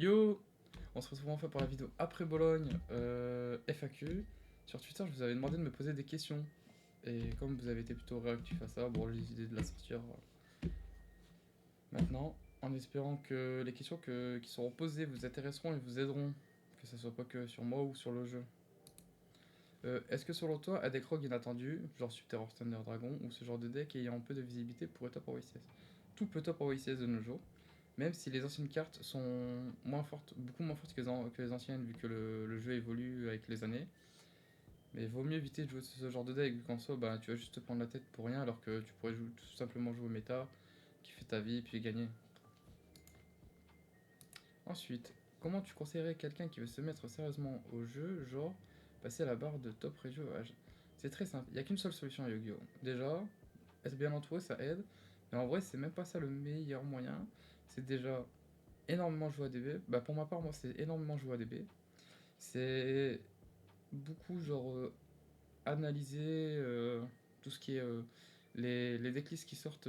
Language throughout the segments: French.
Yo! On se retrouve enfin pour la vidéo après Bologne FAQ. Sur Twitter, je vous avais demandé de me poser des questions. Et comme vous avez été plutôt réactif à ça, bon, j'ai décidé de la sortir maintenant, en espérant que les questions qui seront posées vous intéresseront et vous aideront, que ce soit pas que sur moi ou sur le jeu. Est-ce que selon toi, à des crocs inattendus, genre Super Terror Thunder Dragon, ou ce genre de deck ayant un peu de visibilité pourrait top en YCS? Tout peut top en YCS de nos jours. Même si les anciennes cartes sont moins fortes, beaucoup moins fortes que les anciennes, vu que le jeu évolue avec les années. Mais vaut mieux éviter de jouer ce genre de deck, vu qu'en soi, bah, tu vas juste te prendre la tête pour rien, alors que tu pourrais tout simplement jouer méta, qui fait ta vie, puis gagner. Ensuite, comment tu conseillerais quelqu'un qui veut se mettre sérieusement au jeu, genre passer à la barre de top régio H? C'est très simple, il n'y a qu'une seule solution à Yu-Gi-Oh! Déjà, être bien entouré, ça aide, mais en vrai, c'est même pas ça le meilleur moyen. C'est déjà énormément jouer à DB. Bah pour ma part, moi c'est énormément jouer à DB. C'est beaucoup genre analyser tout ce qui est les decklists qui sortent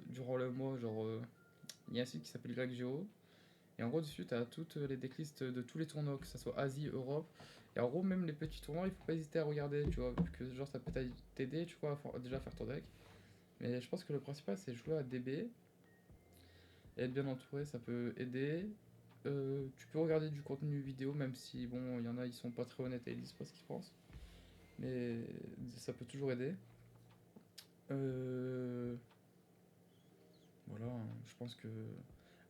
durant le mois. Genre il y a un site qui s'appelle GregGeo. Et en gros dessus tu as toutes les decklists de tous les tournois, que ce soit Asie, Europe. Et en gros même les petits tournois, il faut pas hésiter à regarder, tu vois, vu que genre ça peut t'aider, tu vois, déjà à faire ton deck. Mais je pense que le principal c'est jouer à DB. Et être bien entouré, ça peut aider. Tu peux regarder du contenu vidéo, même si, bon, il y en a, ils sont pas très honnêtes et ils disent pas ce qu'ils pensent. Mais ça peut toujours aider. Euh, voilà, hein, je pense que...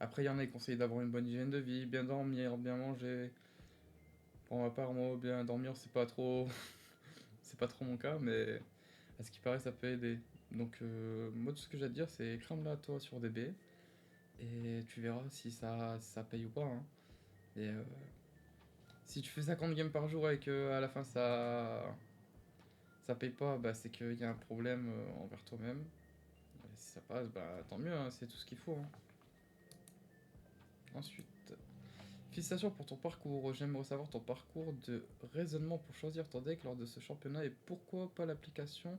Après, il y en a qui conseillent d'avoir une bonne hygiène de vie, bien dormir, bien manger. Pour ma part, moi, bien dormir, c'est pas trop... c'est pas trop mon cas, mais à ce qui paraît, ça peut aider. Donc, moi, tout ce que j'ai à te dire, c'est crame-la toi sur DB. Et tu verras si ça paye ou pas, hein. Et si tu fais 50 games par jour et que à la fin ça paye pas, bah c'est qu'il y a un problème envers toi-même. Et si ça passe, bah tant mieux, hein, c'est tout ce qu'il faut, hein. Ensuite, félicitations pour ton parcours. J'aimerais savoir ton parcours de raisonnement pour choisir ton deck lors de ce championnat et pourquoi pas l'application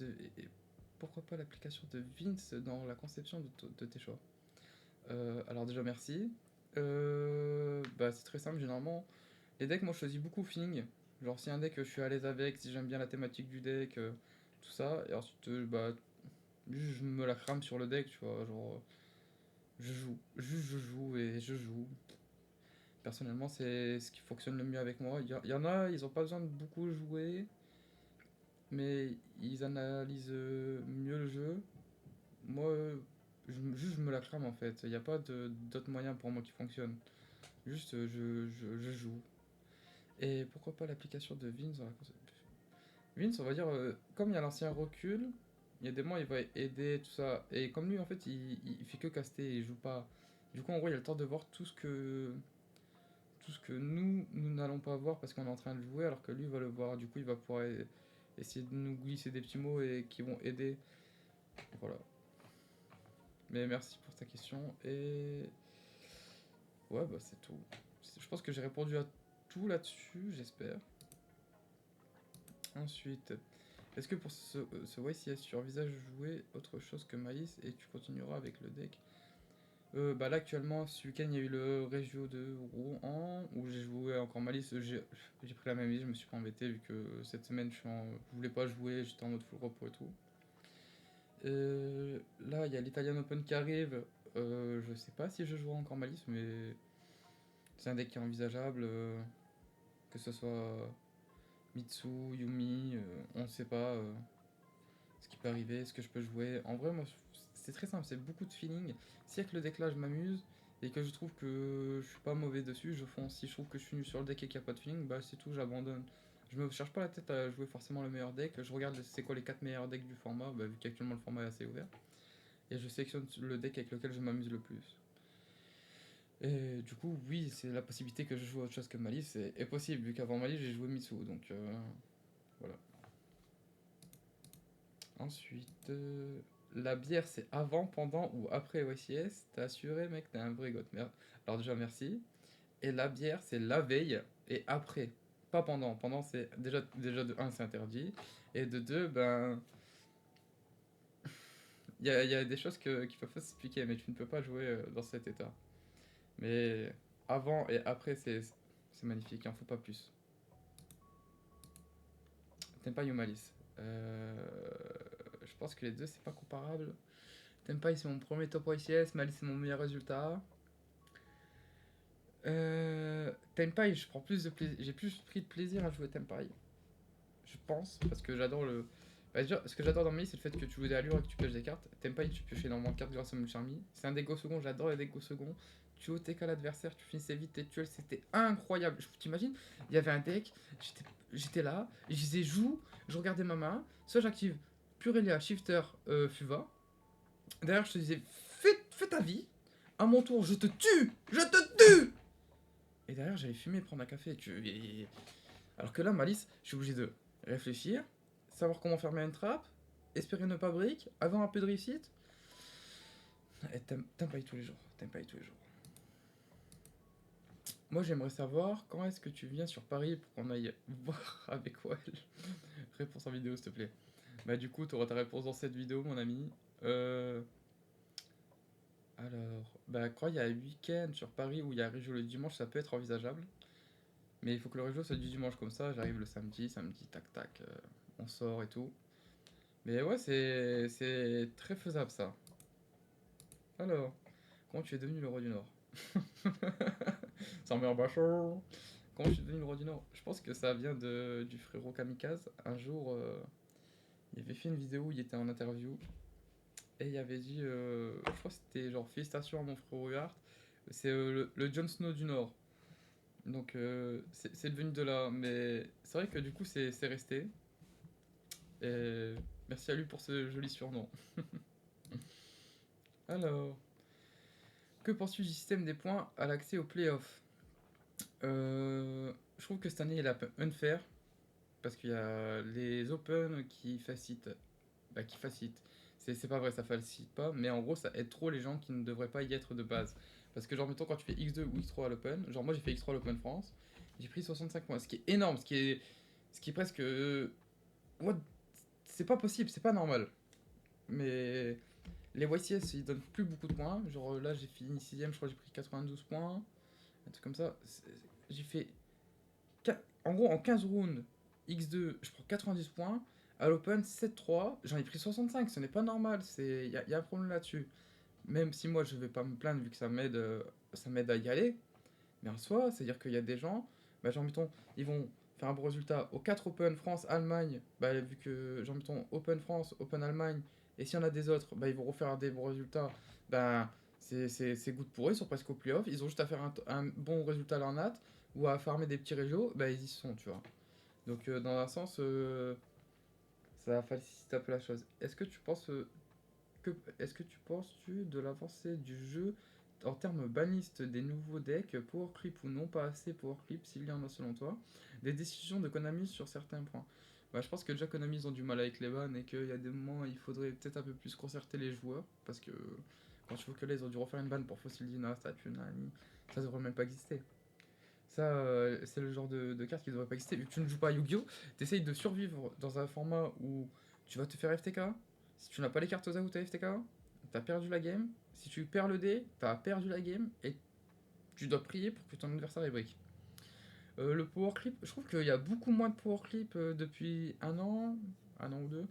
et pourquoi pas l'application de Vince dans la conception de tes choix. Alors déjà merci. Bah c'est très simple généralement. Les decks, moi je choisis beaucoup au feeling. Genre si un deck je suis à l'aise avec, si j'aime bien la thématique du deck, tout ça. Et ensuite, bah, juste je me la crame sur le deck, tu vois. Genre, je joue. Juste je joue et je joue. Personnellement, c'est ce qui fonctionne le mieux avec moi. Il y en a, ils ont pas besoin de beaucoup jouer, mais ils analysent mieux le jeu. Moi, juste je me la crame en fait. Il n'y a pas d'autres moyens pour moi qui fonctionnent. Juste je joue. Et pourquoi pas l'application de Vince dans la console. Vince, on va dire, comme il y a l'ancien recul, il y a des mois il va aider, tout ça. Et comme lui, en fait, il fait que caster, il joue pas. Du coup, en gros, il a le temps de voir tout ce que nous n'allons pas voir parce qu'on est en train de jouer, alors que lui va le voir. Du coup, il va pouvoir essayer de nous glisser des petits mots et qui vont aider. Voilà. Mais merci pour ta question. Et ouais, bah c'est tout. Je pense que j'ai répondu à tout là-dessus, j'espère. Ensuite, est-ce que pour ce YCS, tu envisages de jouer autre chose que Maïs et tu continueras avec le deck? Bah là actuellement, ce week-end il y a eu le Regio de Rouen où j'ai joué encore Malice. J'ai pris la même vie, je me suis pas embêté vu que cette semaine je voulais pas jouer, j'étais en mode full repos et tout. Là il y a l'Italian Open qui arrive. Je sais pas si je jouerai encore Malice, mais c'est un deck qui est envisageable. Que ce soit Mitsu, Yumi, on ne sait pas. Ce qui peut arriver, ce que je peux jouer. En vrai, moi, c'est très simple, c'est beaucoup de feeling. Si avec le deck là, je m'amuse et que je trouve que je suis pas mauvais dessus, je fonce. Si je trouve que je suis nul sur le deck et qu'il n'y a pas de feeling, bah c'est tout, j'abandonne. Je me cherche pas la tête à jouer forcément le meilleur deck. Je regarde c'est quoi les 4 meilleurs decks du format, bah, vu qu'actuellement le format est assez ouvert. Et je sélectionne le deck avec lequel je m'amuse le plus. Et du coup, oui, c'est la possibilité que je joue autre chose que Malice est possible, vu qu'avant Malice, j'ai joué Mitsu. Donc voilà. Ensuite, la bière, c'est avant, pendant ou après OCS. T'as assuré, mec, t'es un vrai goth. Alors déjà, merci. Et la bière, c'est la veille et après. Pas pendant. Pendant, c'est déjà de un c'est interdit. Et de 2 ben, il y a des choses qui peuvent pas s'expliquer, mais tu ne peux pas jouer dans cet état. Mais avant et après, c'est magnifique, il en faut pas plus. Tenpai ou Malice? Je pense que les deux, c'est pas comparable. Tenpai, c'est mon premier top YCS, Malice, c'est mon meilleur résultat. Tenpai, je prends plus de plaisir. J'ai plus pris de plaisir à jouer Tenpai. Je pense, parce que j'adore le. Bah, déjà, ce que j'adore dans Malice, c'est le fait que tu joues des allures et que tu pioches des cartes. Tenpai, tu pioches énormément de cartes grâce au Mulcharmy. C'est un dégo second, j'adore les dégo second. Tu OTK l'adversaire, tu finissais vite tes duels, c'était incroyable. T'imagines, il y avait un deck, j'étais là, je disais joue, je regardais ma main, soit j'active Purelia, Shifter, Fuva. Derrière, je te disais fais ta vie, à mon tour, je te tue, je te tue. Et derrière, j'allais fumer, prendre un café. Alors que là, Malice, je suis obligé de réfléchir, savoir comment fermer une trappe, espérer ne pas brick, avoir un peu de réussite. Et t'aimes pas tous les jours, t'aimes pas tous les jours. Moi, j'aimerais savoir quand est-ce que tu viens sur Paris pour qu'on aille voir avec Well. Réponse en vidéo, s'il te plaît. Bah, du coup, t'auras ta réponse dans cette vidéo, mon ami. Alors, bah, quand il y a un week-end sur Paris où il y a Régio le dimanche, ça peut être envisageable. Mais il faut que le Régio soit du dimanche comme ça. J'arrive le samedi, tac tac, on sort et tout. Mais ouais, c'est très faisable ça. Alors, comment tu es devenu le roi du Nord? Sans me bachot. Comment je suis devenu le roi du Nord? Je pense que ça vient du frérot Kamikaze. Un jour, il avait fait une vidéo où il était en interview. Et il avait dit, je crois que c'était genre félicitations à mon frérot Hart. C'est le Jon Snow du Nord. Donc c'est devenu de là. Mais c'est vrai que du coup c'est resté. Et merci à lui pour ce joli surnom. Alors, que penses-tu du système des points à l'accès aux playoffs? Je trouve que cette année il est un peu unfair. Parce qu'il y a les Open qui facilitent. Bah, qui facilitent. C'est pas vrai, ça facilite pas. Mais en gros, ça aide trop les gens qui ne devraient pas y être de base. Parce que, genre, mettons, quand tu fais X2 ou X3 à l'Open, genre, moi j'ai fait X3 à l'Open France, j'ai pris 65 points. Ce qui est énorme, ce qui est presque. What? C'est pas possible, c'est pas normal. Mais les YCS ils donnent plus beaucoup de points. Genre là j'ai fini 6ème, je crois que j'ai pris 92 points. Un truc comme ça. J'ai fait. En gros, en 15 rounds, X2, je prends 90 points. À l'Open, 7-3, j'en ai pris 65. Ce n'est pas normal. Il y a un problème là-dessus. Même si moi, je vais pas me plaindre vu que ça m'aide à y aller. Mais en soi, c'est-à-dire qu'il y a des gens, bah, genre, mettons, ils vont faire un bon résultat aux 4 Open France, Allemagne. Bah, vu que, genre, mettons, Open France, Open Allemagne. Et s'il y en a des autres, bah, ils vont refaire des bons résultats. Bah, c'est good pour eux, ils sont presque au playoff. Ils ont juste à faire un bon résultat à leur nat ou à farmer des petits régios, bah, ils y sont, tu vois. Donc, dans un sens, ça facilite un peu la chose. Est-ce que tu penses-tu de l'avancée du jeu en termes bannistes des nouveaux decks, power creep ou non, pas assez power creep, s'il y en a selon toi, des décisions de Konami sur certains points? Bah, je pense que déjà Konami ils ont du mal avec les bans et qu'il y a des moments il faudrait peut-être un peu plus concerter les joueurs parce que quand tu vois que là ils ont dû refaire une ban pour Fossil Dina, Statue, Nani, ça devrait même pas exister. Ça, c'est le genre de carte qui devrait pas exister. Vu que tu ne joues pas à Yu-Gi-Oh! T'essayes de survivre dans un format où tu vas te faire FTK. Si tu n'as pas les cartes aux out à FTK, t'as perdu la game. Si tu perds le dé, t'as perdu la game et tu dois prier pour que ton adversaire est brick. Le power clip, je trouve qu'il y a beaucoup moins de power clip depuis un an ou deux.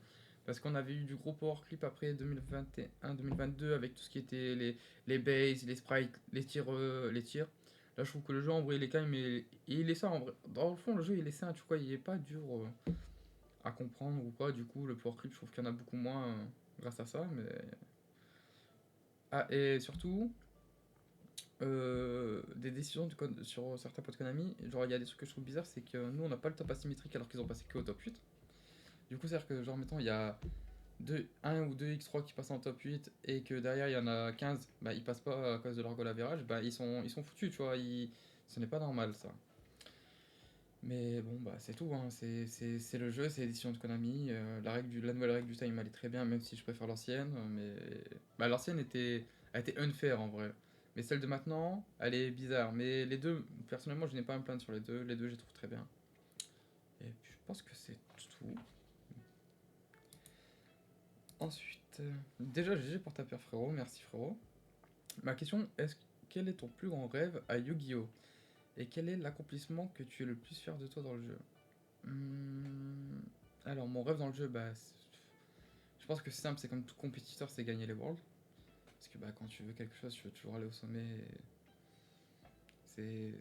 Parce qu'on avait eu du gros power clip après 2021-2022 avec tout ce qui était les bases, les sprites, les tirs. Là, je trouve que le jeu en vrai il est calme et il est ça en vrai. Dans le fond, le jeu il est sain, tu vois, il est pas dur à comprendre ou quoi. Du coup, le power clip, je trouve qu'il y en a beaucoup moins grâce à ça. Mais ah, et surtout, des décisions sur certains potes Konami. Genre, il y a des trucs que je trouve bizarres, c'est que nous, on n'a pas le top asymétrique alors qu'ils ont passé que au top 8. Du coup, c'est-à-dire que, genre, mettons, il y a un ou deux X3 qui passent en top 8 et que derrière il y en a 15, bah, ils passent pas à cause de leur goal average, bah, ils sont foutus, tu vois. Ce n'est pas normal ça. Mais bon, bah, c'est tout, hein. C'est le jeu, c'est l'édition de Konami. La nouvelle règle du time elle est très bien, même si je préfère l'ancienne. Mais bah, l'ancienne a été unfair en vrai. Mais celle de maintenant, elle est bizarre. Mais les deux, personnellement, je n'ai pas à me plaindre sur les deux. Les deux, je les trouve très bien. Et puis, je pense que c'est tout. Ensuite, déjà GG pour ta paire frérot, merci frérot. Ma question est quel est ton plus grand rêve à Yu-Gi-Oh! Et quel est l'accomplissement que tu es le plus fier de toi dans le jeu? Alors, mon rêve dans le jeu, je pense que c'est simple, c'est comme tout compétiteur, c'est gagner les Worlds. Parce que quand tu veux quelque chose, tu veux toujours aller au sommet. C'est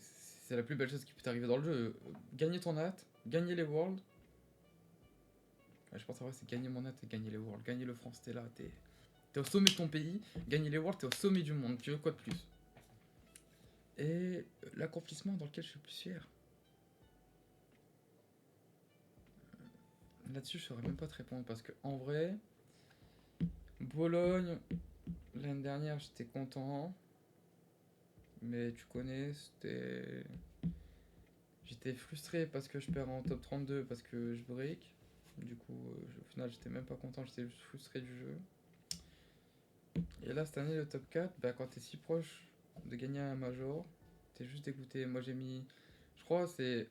la plus belle chose qui peut t'arriver dans le jeu. Gagner ton hâte, gagner les Worlds. Ouais, je pense en vrai, c'est gagner mon hâte et gagner les Worlds. Gagner le France, t'es là, t'es au sommet de ton pays. Gagner les Worlds, t'es au sommet du monde. Tu veux quoi de plus? Et l'accomplissement dans lequel je suis le plus fier. Là-dessus, je saurais même pas te répondre parce que en vrai, Bologne, l'année dernière, j'étais content. Mais tu connais, j'étais frustré parce que je perds en top 32 parce que je break. Du coup, au final, j'étais même pas content, j'étais juste frustré du jeu. Et là, cette année, le top 4, quand t'es si proche de gagner un major, t'es juste dégoûté. Moi, j'ai mis, je crois, c'est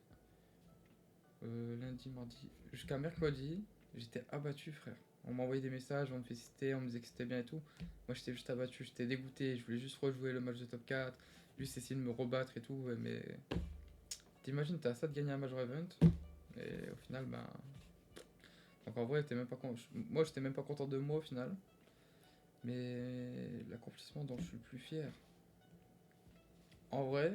lundi, mardi, jusqu'à mercredi, j'étais abattu, frère. On m'envoyait des messages, on me félicitait, on me disait que c'était bien et tout. Moi, j'étais juste abattu, j'étais dégoûté. Je voulais juste rejouer le match de top 4, juste essayer de me rebattre et tout. Ouais, mais t'imagines, t'as ça de gagner un major event, et au final, donc en vrai, moi, j'étais même pas content de moi au final. Mais l'accomplissement dont je suis le plus fier. En vrai,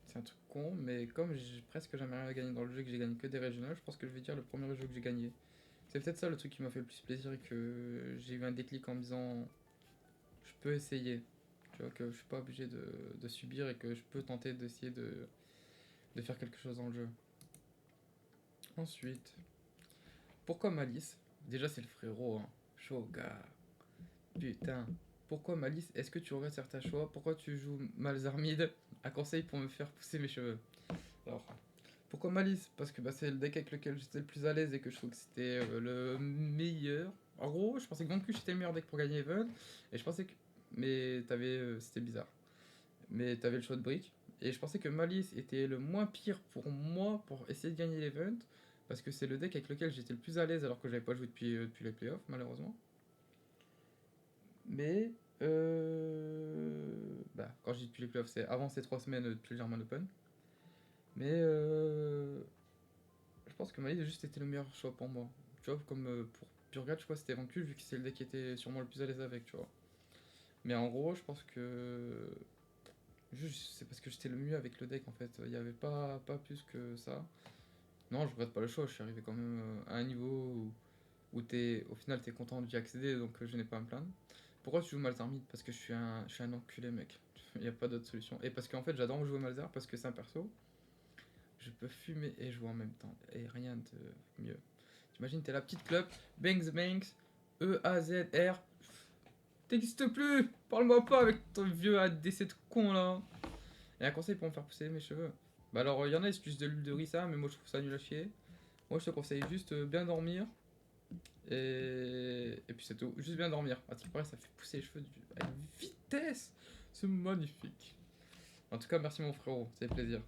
c'est un truc con, mais comme j'ai presque jamais rien gagné dans le jeu, que j'ai gagné que des régionales, je pense que je vais dire le premier jeu que j'ai gagné. C'est peut-être ça le truc qui m'a fait le plus plaisir et que j'ai eu un déclic en me disant je peux essayer. Tu vois, que je suis pas obligé de subir et que je peux tenter d'essayer de faire quelque chose dans le jeu. Ensuite, pourquoi Malice? Déjà, c'est le frérot, hein. Chaud, gars. Putain. Pourquoi Malice? Est-ce que tu regrettes certains choix? Pourquoi tu joues Malzarmid? Un conseil pour me faire pousser mes cheveux. Alors, pourquoi Malice? Parce que c'est le deck avec lequel j'étais le plus à l'aise et que je trouve que c'était le meilleur. En gros, je pensais que Vanquish était le meilleur deck pour gagner Even. Et je pensais que. Mais c'était bizarre. Mais t'avais le choix de Brick. Et je pensais que Malice était le moins pire pour moi pour essayer de gagner l'event. Parce que c'est le deck avec lequel j'étais le plus à l'aise alors que j'avais pas joué depuis les playoffs, malheureusement. Mais. Quand je dis depuis les playoffs, c'est avant ces 3 semaines depuis le German Open. Mais je pense que Malice juste était le meilleur choix pour moi. Tu vois, comme pour Purgat, je crois que c'était Vanquish vu que c'est le deck qui était sûrement le plus à l'aise avec, tu vois. Mais en gros, je pense que. Juste, c'est parce que j'étais le mieux avec le deck en fait. Il n'y avait pas plus que ça. Non, je regrette pas le choix. Je suis arrivé quand même à un niveau où au final t'es content d'y accéder, donc je n'ai pas à me plaindre. Pourquoi tu joues Malzarmid? Parce que je suis un enculé, mec. Il n'y a pas d'autre solution. Et parce qu'en fait, j'adore jouer Malzar parce que c'est un perso. Je peux fumer et jouer en même temps. Et rien de mieux. T'imagines, t'es la petite club. Banks Banks. E-A-Z-R. T'existes plus. Parle-moi pas avec ton vieux ADC de con là. Et un conseil pour me faire pousser mes cheveux. Alors, il y en a, ils utilisent de l'huile de ricin, mais moi je trouve ça nul à chier. Moi je te conseille juste bien dormir. Et puis c'est tout. Juste bien dormir. À ce qui paraît, ça fait pousser les cheveux à une vitesse. C'est magnifique. En tout cas, merci mon frérot. Ça fait plaisir.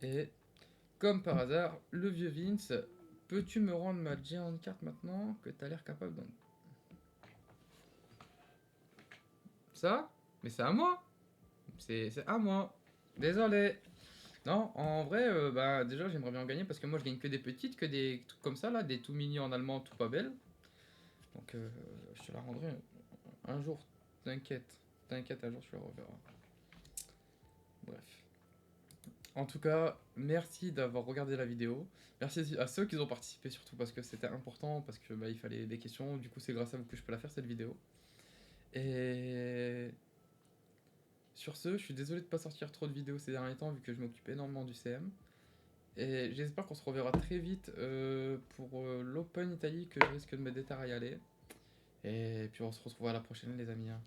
Et comme par hasard, le vieux Vince, peux-tu me rendre ma Giant carte maintenant que t'as l'air capable d'en. Ça? Mais c'est à moi! C'est à moi! Désolé! Non, en vrai, déjà j'aimerais bien en gagner parce que moi je gagne que des petites, que des trucs comme ça là, des tout mini en allemand, tout pas belles. Donc je te la rendrai un jour, t'inquiète. T'inquiète, un jour tu la reverras. Bref. En tout cas, merci d'avoir regardé la vidéo. Merci à ceux qui ont participé surtout parce que c'était important, parce que il fallait des questions. Du coup, c'est grâce à vous que je peux la faire cette vidéo. Et sur ce, je suis désolé de pas sortir trop de vidéos ces derniers temps vu que je m'occupe énormément du CM. Et j'espère qu'on se reverra très vite pour l'Open Italie que je risque de me déterrer à y aller. Et puis on se retrouve à la prochaine les amis, hein.